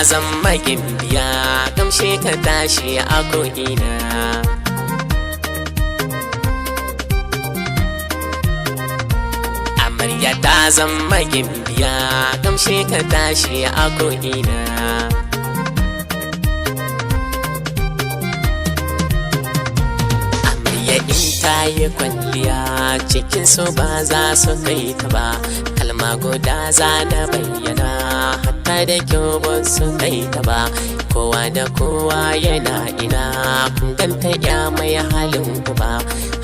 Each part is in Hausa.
zama gimbiya kamshe ka tashi a ko'ina. Amarya ta zama gimbiya kamshe ka tashi a ko'ina. Amarya in ta yi kwalliya cikin su ba za su kai ta ba, kalma guda za na bayyana hatta da kyau ba su kai ta ba. Kowa da kowa yana ina kun ganta ya mai halin ku ba,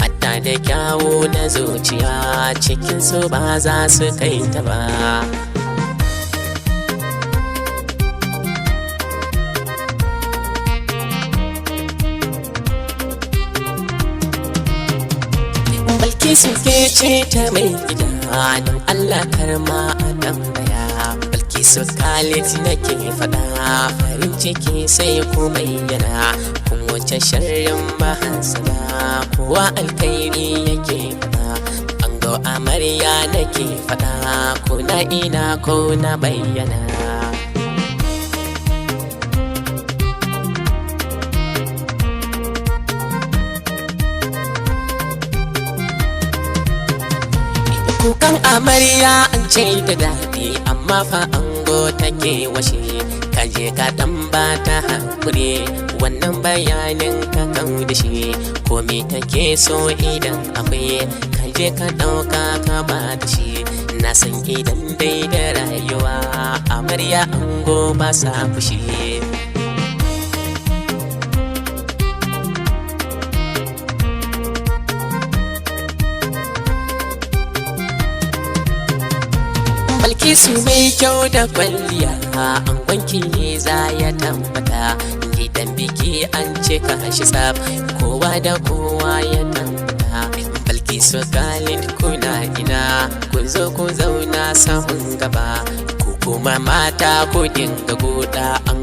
hatta da kyawu na zuciya cikin su ba za su kai ta ba. Balkisu ke ce ta mai gida don Allah karma a tambaya. Balkisu Khalid nake faɗa farin ciki sai ku bayyana, kun wuce sharrin mahasada kowa alkhairi yake faɗa. Ango amarya nake faɗa ko na ina ko na bayyana. Kukan amarya an ce da daɗi amma fa ango take washe, kaje ka dan ba ta hakuri wannan bayanin ka kan da shi. Komai take so idan akwai kaje ka ɗauka ka ba da shi. Na san idan dai da rayuwa amarya ango ba sa fushi. Balkisu mai kyau da kwalliya an wanki ne za ya tambata. Gidan biki an cika shi tsaf kowa da kowa ya tambata. Balkisu Khalid kuna ina ku zo ku zauna sahun gaba, ku kuma mata ku dinga goda an